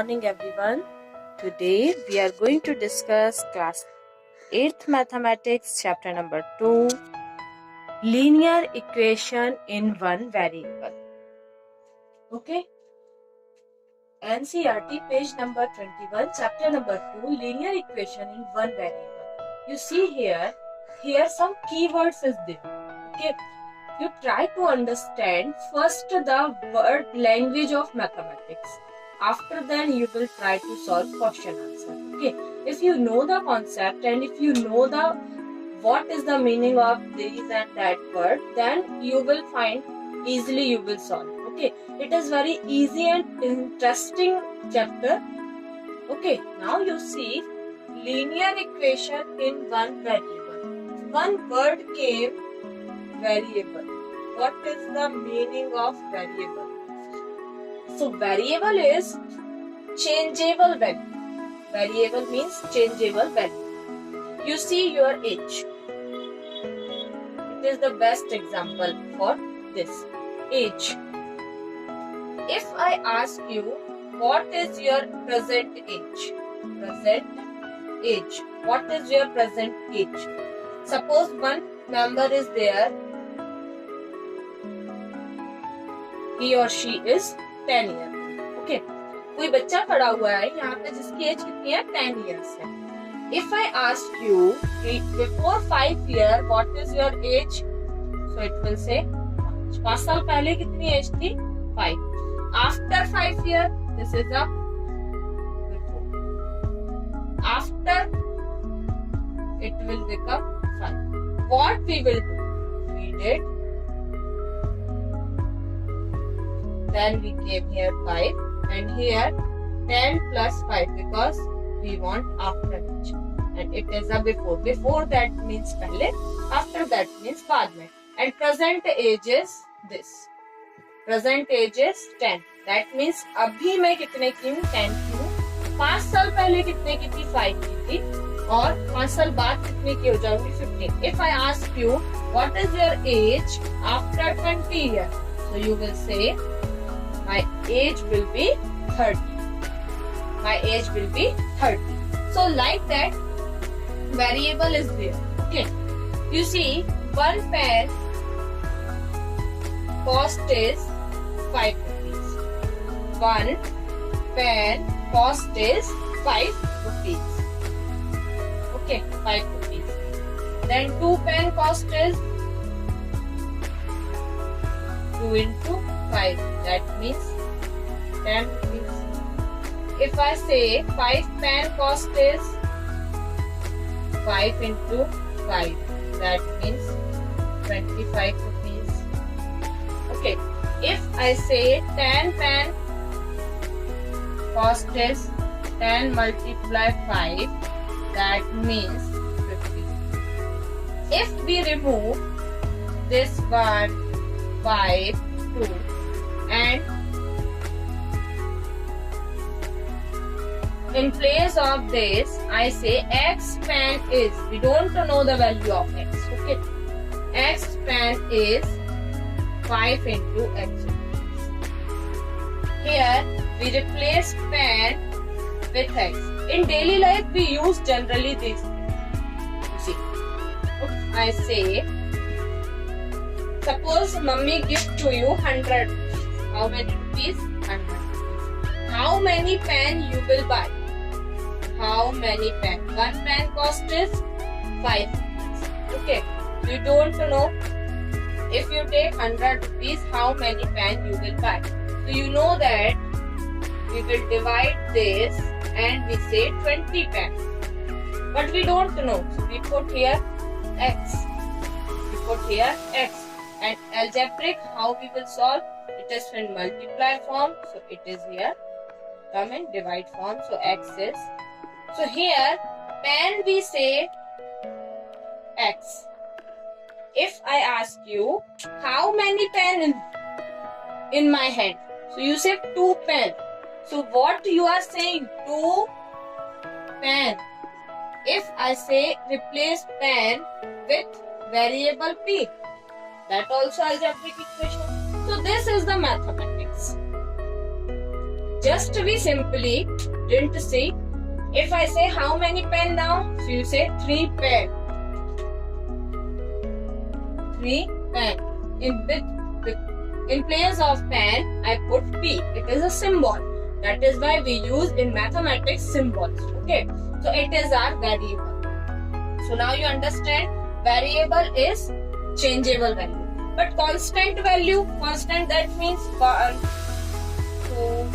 morning everyone. Today we are going to discuss class 8th mathematics chapter number 2, linear equation in one variable. Okay. NCERT page number 21 chapter number 2, linear equation in one variable. You see here some keywords is there. Okay. You try to understand first the word language of mathematics. After then you will try to solve question answer. Okay. If you know the concept and if you know what is the meaning of this and that word, then you will find easily you will solve. Okay. It is very easy and interesting chapter. Okay. Now you see linear equation in one variable. One word came variable. What is the meaning of variable? So variable is changeable value. Variable means changeable value. You see your age. It is the best example for this. Age. If I ask you what is your present age? Present age. What is your present age? Suppose one member is there. He or she is 10 years. Okay. कोई बच्चा खड़ा हुआ है यहाँ पे जिसकी as कितनी है 10 years है. If I ask you before 5 years what is your age? So it will say 5 साल पहले कितनी एज थी? 5. After 5 years this is a before. After it will become 5. What we will do? We did. Then we came here 5 and here 10 plus 5 because we want after each. And it is a before. Before that means pehle, after that means baad mein. And present age is this. Present age is 10. That means abhi मैं कितने की हूँ 10 की हूँ. 5 साल पहले कितने की थी 5 की थी और 5 साल बाद कितने की हो जाऊंगी 15. If I ask you what is your age after 20 years, so you will say my age will be 30. My age will be 30. So like that, variable is there. Okay. You see, one pen cost is 5 rupees. One pen cost is 5 rupees. Okay, 5 rupees. Then 2 pen cost is 2 into 5, that means 10 rupees. If I say 5 pen cost is 5 into 5, that means 25 rupees. Okay. If I say 10 pen cost is 10 multiply 5, that means 50. If we remove this 1, 5, 2 and in place of this I say x pen is, we don't know the value of x. Okay, x pen is 5 into x. Here we replace pen with x. In daily life we use generally this. You see, I say suppose mummy gives to you 100 rupees. How many rupees? 100 rupees. How many pen you will buy? How many pen? One pen cost is 5 rupees. Okay. You don't know if you take 100 rupees, how many pen you will buy. So you know that we will divide this and we say 20 pen. But we don't know. So we put here x. We put here x. And algebraic, how we will solve? It is in multiply form. So it is here. Come in divide form. So x is. So here, pen we say x. If I ask you, how many pen in my hand? So you say 2 pen. So what you are saying? 2 pen. If I say replace pen with variable p, that also algebraic equation. So this is the mathematics. just we simply didn't see. If I say how many pen now, so you say 3 pen. 3 pen. In place of pen, I put P. It is a symbol. That is why we use in mathematics symbols. Okay. So it is our variable. So now you understand variable is changeable value. But constant value, constant that means 1, 2,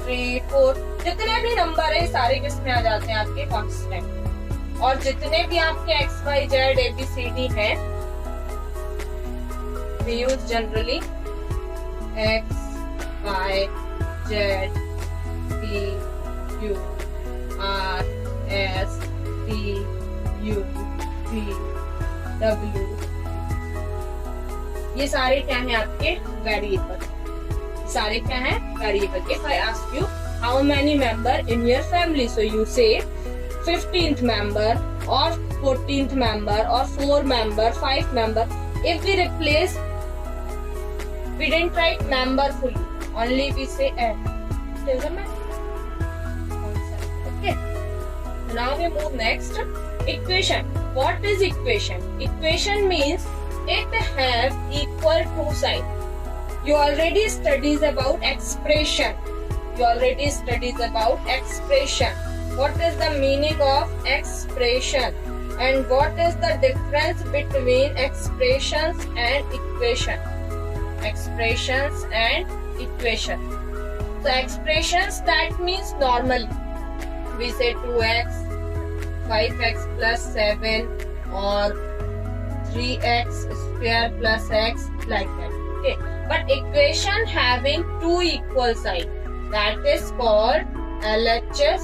3, 4. जितने भी number है सारे किसमें आ जाते हैं आपके constant. और जितने भी आपके x, y, z, a, b, c, d हैं, we use generally x, y, z, p, q, r, s, t, u, v, w. ये सारे क्या हैं आपके वेरिएबल. सारे क्या हैं variable. If I ask you how many member in your family, so you say 15th member or 14th member or 4 member, 5 member. If we replace, we didn't write member fully, only we say n. It is a concept. Okay. Now we move next. Equation. What is equation? Equation means it have equal two sides. You already studies about expression. What is the meaning of expression? And what is the difference between expressions and equation? Expressions and equation. So expressions, that means normally we say 2x, 5x plus 7 or 3x square plus x, like that. Okay. But equation having two equal sides, that is called LHS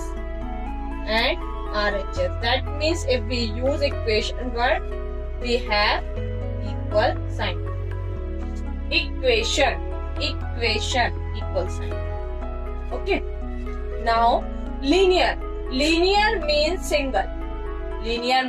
and RHS. That means if we use equation word, we have equal sign. Equation, equal sign. Okay. Now linear. Linear means single. Linear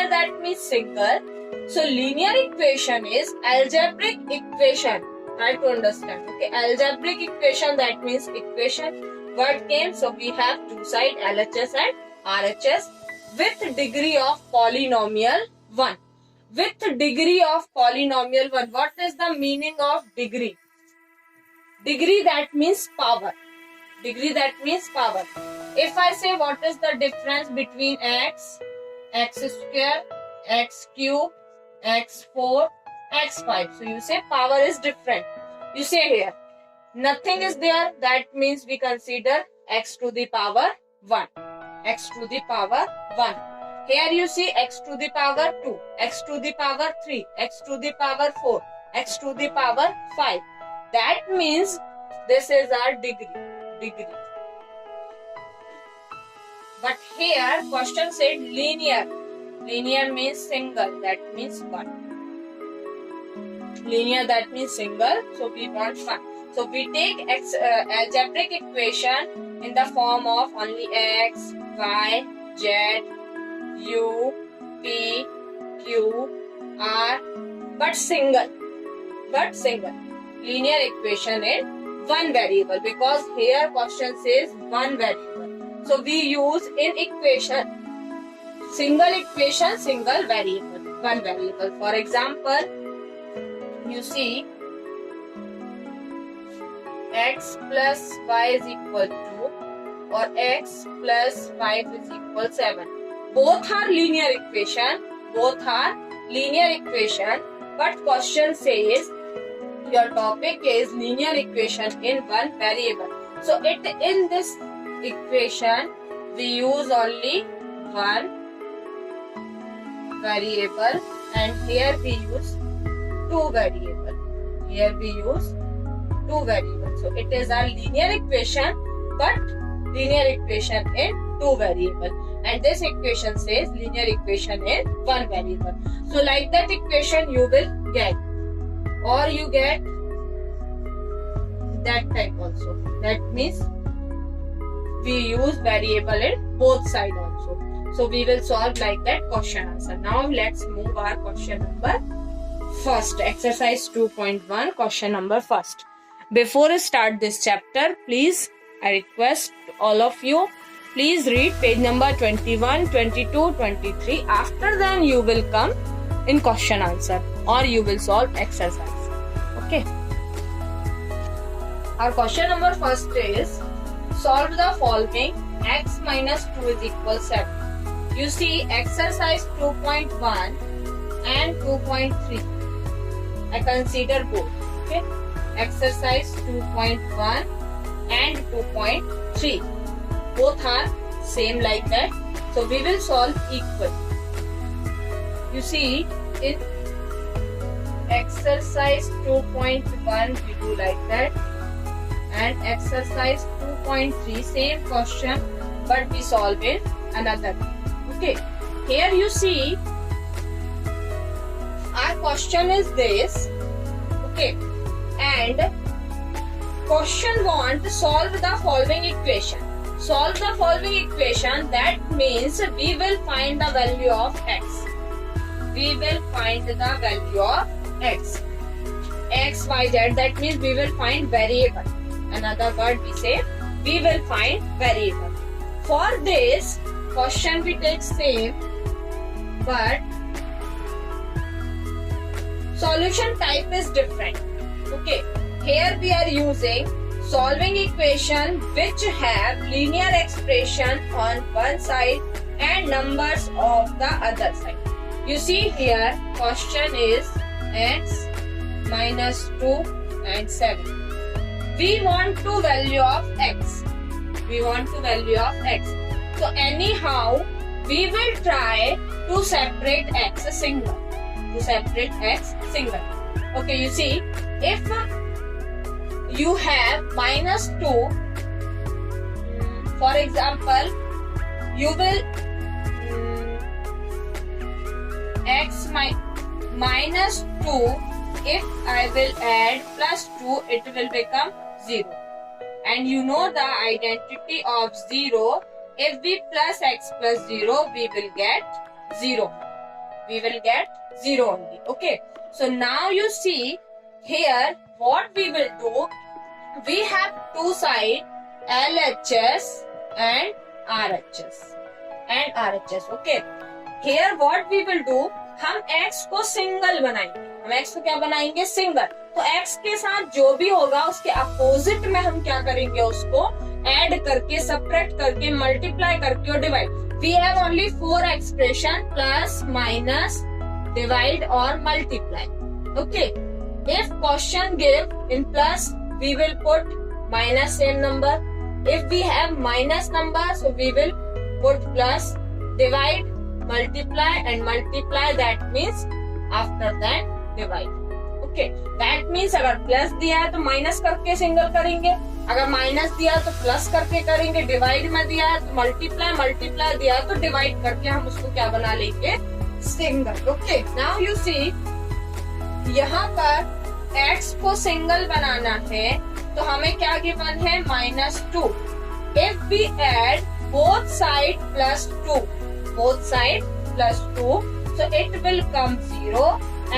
that means single. So linear equation is algebraic equation. Try to understand. Okay, algebraic equation, that means equation. Word came, so we have two sides, LHS and RHS, with degree of polynomial 1. With degree of polynomial 1. What is the meaning of degree? Degree, that means power. If I say what is the difference between x, x square, x cube, x4, x5. So you say power is different. You say here nothing is there, that means we consider x to the power 1. Here you see x to the power 2, x to the power 3, x to the power 4, x to the power 5. That means this is our degree. But here question said linear. Linear means single, that means 1. Linear, that means single, so we want 1. So we take algebraic equation in the form of only x, y, z, u, p, q, r, but single. Linear equation in one variable, because here question says one variable. So we use in equation single equation, single variable, one variable. For example, you see x plus y is equal to, or x plus 5 is equal 7. Both are linear equation, but question says your topic is linear equation in one variable. So in this equation we use only one variable, and here we use two variables. So it is a linear equation, but linear equation in two variables. And this equation says linear equation in one variable. So like that equation you will get, or you get that type also. That means we use variable in both sides also. So we will solve like that question answer. Now let's move our question number first. Exercise 2.1, question number first. before start this chapter, please, I request all of you, please read page number 21, 22, 23. After then you will come in question answer or you will solve exercise. Okay. Our question number first is, solve the following. X minus 2 is equal 7. You see exercise 2.1 and 2.3. I consider both. Okay. Exercise 2.1 and 2.3. Both are same like that. So we will solve equal. You see in exercise 2.1 we do like that. And exercise 2.3 same question but we solve it another way. Okay, here you see our question is this. Okay, and question want to solve the following equation. Solve the following equation, that means we will find the value of x. We will find the value of x. X, y, z, that means we will find variable. Another word we say, we will find variable. For this question we take same, but solution type is different. Okay, here we are using solving equation which have linear expression on one side and numbers of the other side. You see here question is x minus 2 and 7. We want to value of x. We want to value of x. So anyhow, we will try to separate x single. To separate x single. Okay, you see, if you have minus 2, for example, you will x minus 2, if I will add plus 2, it will become 0. And you know the identity of 0. If we plus x plus 0, we will get 0. We will get 0 only. Okay. So now you see here what we will do. We have two sides, LHS and RHS. And RHS. Okay. Here what we will do, हम x को single बनाएंगे. हम x को क्या बनाएंगे? Single. तो x के साथ जो भी होगा उसके अपोजिट में हम क्या करेंगे? उसको ऐड करके, सब्ट्रैक्ट करके, मल्टीप्लाई करके और divide. We have only 4 expression, plus, minus, divide और multiply. Okay. If question give in plus, we will put minus same number. If we have minus number, so we will put plus. Divide, multiply and multiply, that means after that divide. Okay, that means अगर plus दिया है तो minus करके single करेंगे, अगर minus दिया है तो प्लस करके करेंगे, डिवाइड में दिया है तो मल्टीप्लाई, मल्टीप्लाई दिया है तो डिवाइड करके हम उसको क्या बना लेंगे? Single. Okay, now you see यहाँ पर x को सिंगल बनाना है तो हमें क्या गिवन है? -2. If we add both side plus 2, both side plus 2, so it will come 0,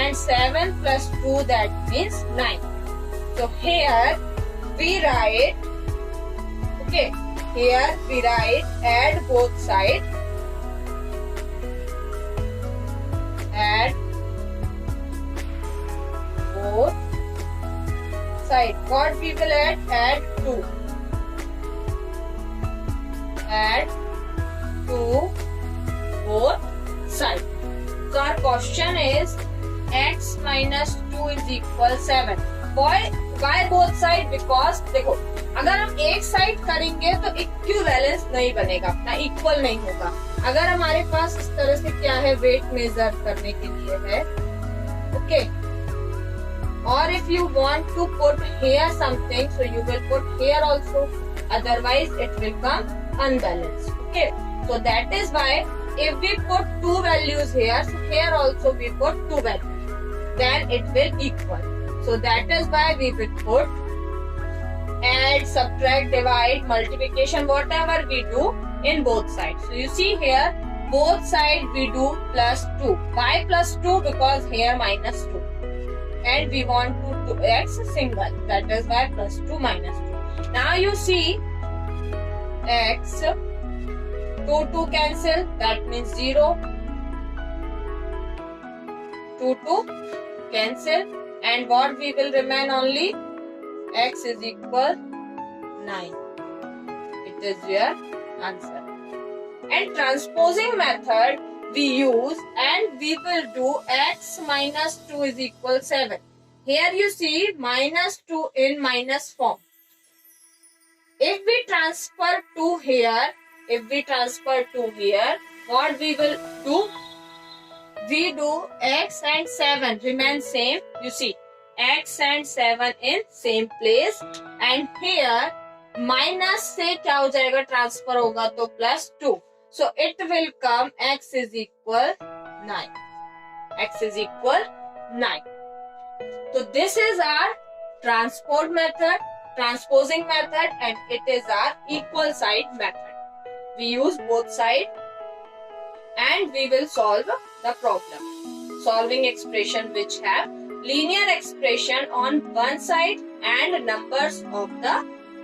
and 7 plus 2, that means 9. So here we write, okay, here we write add both side, add both side. What we will add? Add 2, add 2 both side. So our question is x minus 2 is equal 7. Why both side? Because देखो, अगर हम एक side करेंगे तो equivalence नहीं बनेगा, अपना equal नहीं होगा. अगर हमारे पास इस तरह से क्या है, वेट मेजर करने के लिए है. ओके. और if you want to put here something, so you will put here also. Otherwise it will come unbalanced. Okay. So that is why if we put 2 values here, so here also we put 2 values, then it will equal. So that is why we will put add, subtract, divide, multiplication, whatever we do in both sides. So you see here, both sides we do plus 2. Why plus 2? Because here minus 2. and we want to do x single, that is y plus 2 minus 2. Now you see x, 2 cancel, that means 0, 2 cancel, and what we will remain only x is equal 9. It is your answer. And transposing method we use, and we will do x minus 2 is equal 7. Here you see minus 2 in minus form. If we transfer 2 here, what we will do? We do x and 7 remain same. You see x and 7 in same place, and here minus से क्या हो जाएगा, transfer होगा तो plus 2. So it will come x is equal 9. x is equal 9. तो this is our transport method, transposing method, and it is our equal side method. We use both side and we will solve the problem. Solving expression which have linear expression on one side and numbers of the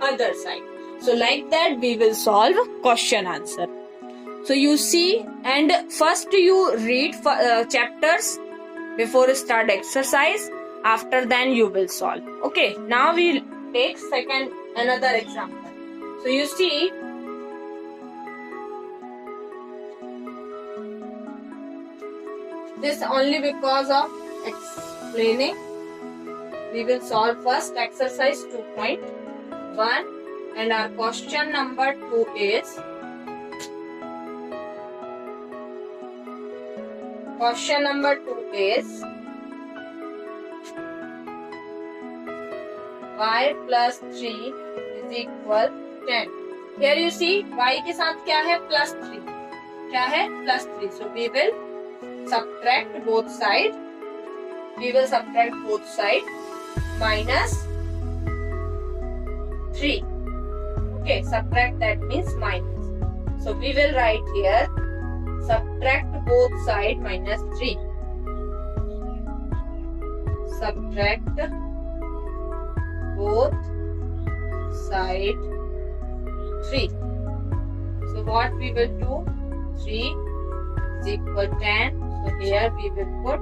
other side. So like that we will solve question answer. So you see, and first you read chapters before start exercise. After then you will solve. Okay, now we'll take another example. So you see, this only because of explaining. We will solve first exercise 2.1, and our question number 2 is y plus 3 is equal 10. Here you see y के साथ क्या है, plus 3. क्या है, plus 3. So we will subtract both sides. Minus 3. Okay, subtract, that means minus. So we will write here subtract both sides minus 3. Subtract both sides 3. So what we will do? 3 is equal 10. So here we will put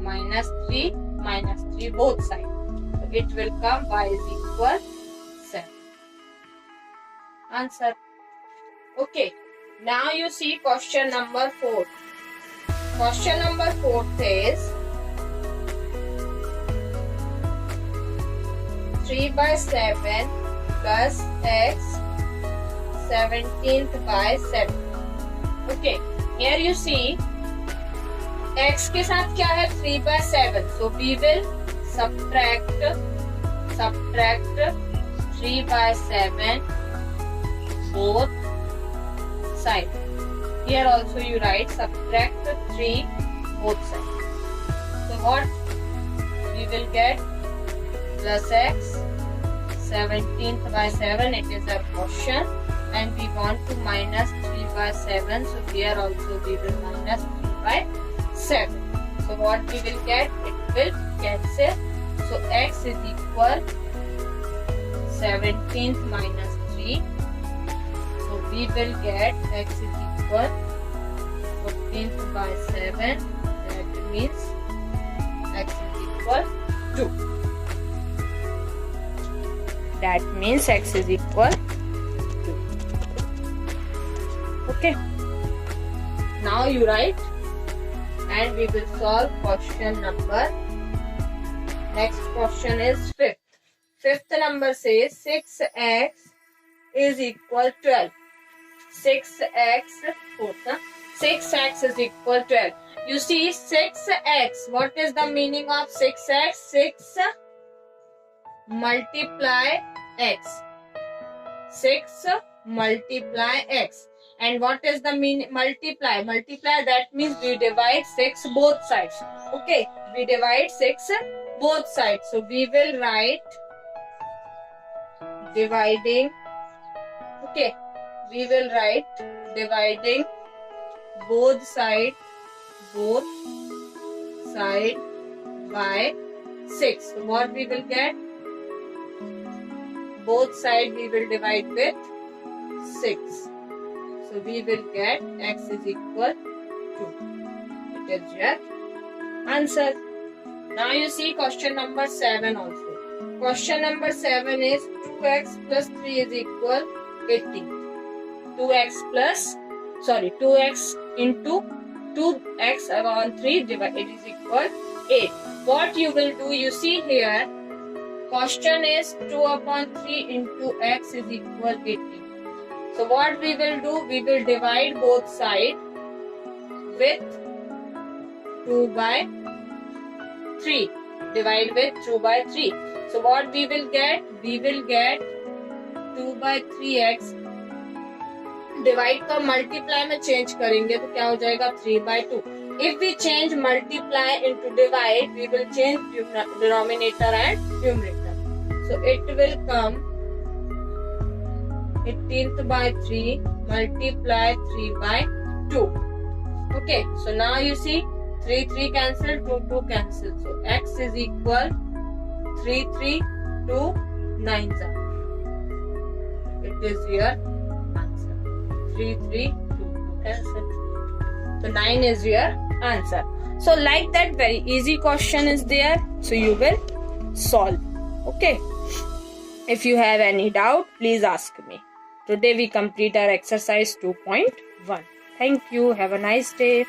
minus 3 both sides. So it will come y is equal 7. Answer. Okay. Now you see question number 4. Question number 4 says 3 by 7 plus x 17th by 7. Okay. Here you see x के साथ क्या है, 3 by 7. So we will subtract 3 by 7 both sides. Here also you write subtract 3 both sides. So what we will get, plus x 17th by 7. It is a question, and we want to minus 3 by 7. So here also we will minus 3 by 7. So what we will get? It will cancel. So x is equal 17th minus 3. So we will get x is equal 14th by 7. That means x is equal 2. That means x is equal 2. Okay. Now you write, and we will solve question number. Next question is 5th. 5th number says 6x is equal 12. 6x is equal 12. You see 6x. What is the meaning of 6x? 6 multiply x. 6 multiply x. And what is the meaning? Multiply. That means we divide 6 both sides. Okay, we divide 6 both sides. So we will write dividing. Okay, we will write dividing both side by 6. So what we will get? Both sides we will divide with 6. So we will get x is equal to 2. It is your answer. Now you see question number 7 also. Question number 7 is 2x plus 3 is equal 18. 2x into 2x upon 3 it is equal 8. What you will do, you see here, question is 2 upon 3 into x is equal 18. So what we will do, we will divide both sides with 2 by 3. Divide with 2 by 3. So what we will get? We will get 2 by 3x. Divide का multiply में change करेंगे तो क्या हो जाएगा 3 by 2. If we change multiply into divide, we will change denominator and numerator. So it will come 18th by 3 multiply 3 by 2. Okay, so now you see 3 cancel, 2 cancel. So x is equal 3 2 9. It is your answer. 3 2 cancel. So 9 is your answer. So like that, very easy question is there. So you will solve. Okay. If you have any doubt, please ask me. Today we complete our exercise 2.1. Thank you. Have a nice day.